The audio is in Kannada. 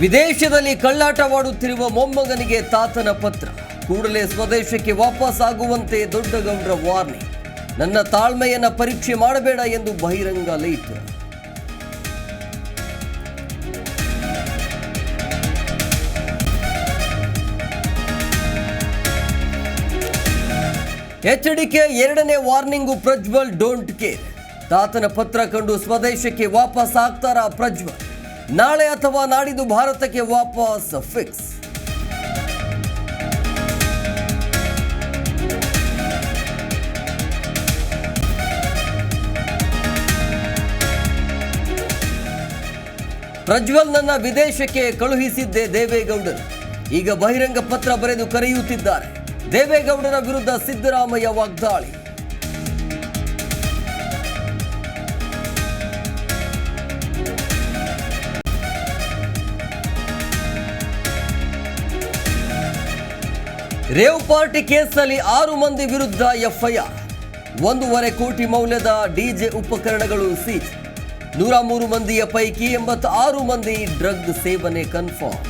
ವಿದೇಶದಲ್ಲಿ ಕಳ್ಳಾಟವಾಡುತ್ತಿರುವ ಮೊಮ್ಮಗನಿಗೆ ತಾತನ ಪತ್ರ. ಕೂಡಲೇ ಸ್ವದೇಶಕ್ಕೆ ವಾಪಸ್ ಆಗುವಂತೆ ದೊಡ್ಡಗೌಡರ ವಾರ್ನಿಂಗ್. ನನ್ನ ತಾಳ್ಮೆಯನ್ನ ಪರೀಕ್ಷೆ ಮಾಡಬೇಡ ಎಂದು ಬಹಿರಂಗ ಲೀಟ್. ಎಚ್ಡಿಕೆ ಎರಡನೇ ವಾರ್ನಿಂಗು. Prajwal don't care. ತಾತನ ಪತ್ರ ಕಂಡು ಸ್ವದೇಶಕ್ಕೆ ವಾಪಸ್ ಆಗ್ತಾರಾ ಪ್ರಜ್ವಲ್? ನಾಳೆ ಅಥವಾ ನಾಡಿದ್ದು ಭಾರತಕ್ಕೆ ವಾಪಸ್ ಫಿಕ್ಸ್. ಪ್ರಜ್ವಲ್ ನನ್ನ ವಿದೇಶಕ್ಕೆ ಕಳುಹಿಸಿದ್ದೇ ದೇವೇಗೌಡರು. ಈಗ ಬಹಿರಂಗ ಪತ್ರ ಬರೆದು ಕರೆಯುತ್ತಿದ್ದಾರೆ. ದೇವೇಗೌಡರ ವಿರುದ್ಧ ಸಿದ್ದರಾಮಯ್ಯ ವಾಗ್ದಾಳಿ. ರೇವ್ ಪಾರ್ಟಿ ಕೇಸಲ್ಲಿ 6 ಮಂದಿ ವಿರುದ್ಧ ಎಫ್ಐಆರ್. 1.5 ಕೋಟಿ ಮೌಲ್ಯದ ಡಿಜೆ ಉಪಕರಣಗಳು ಸೀಜ್. 103 ಮಂದಿಯ ಪೈಕಿ 86 ಮಂದಿ ಡ್ರಗ್ ಸೇವನೆ ಕನ್ಫರ್ಮ್.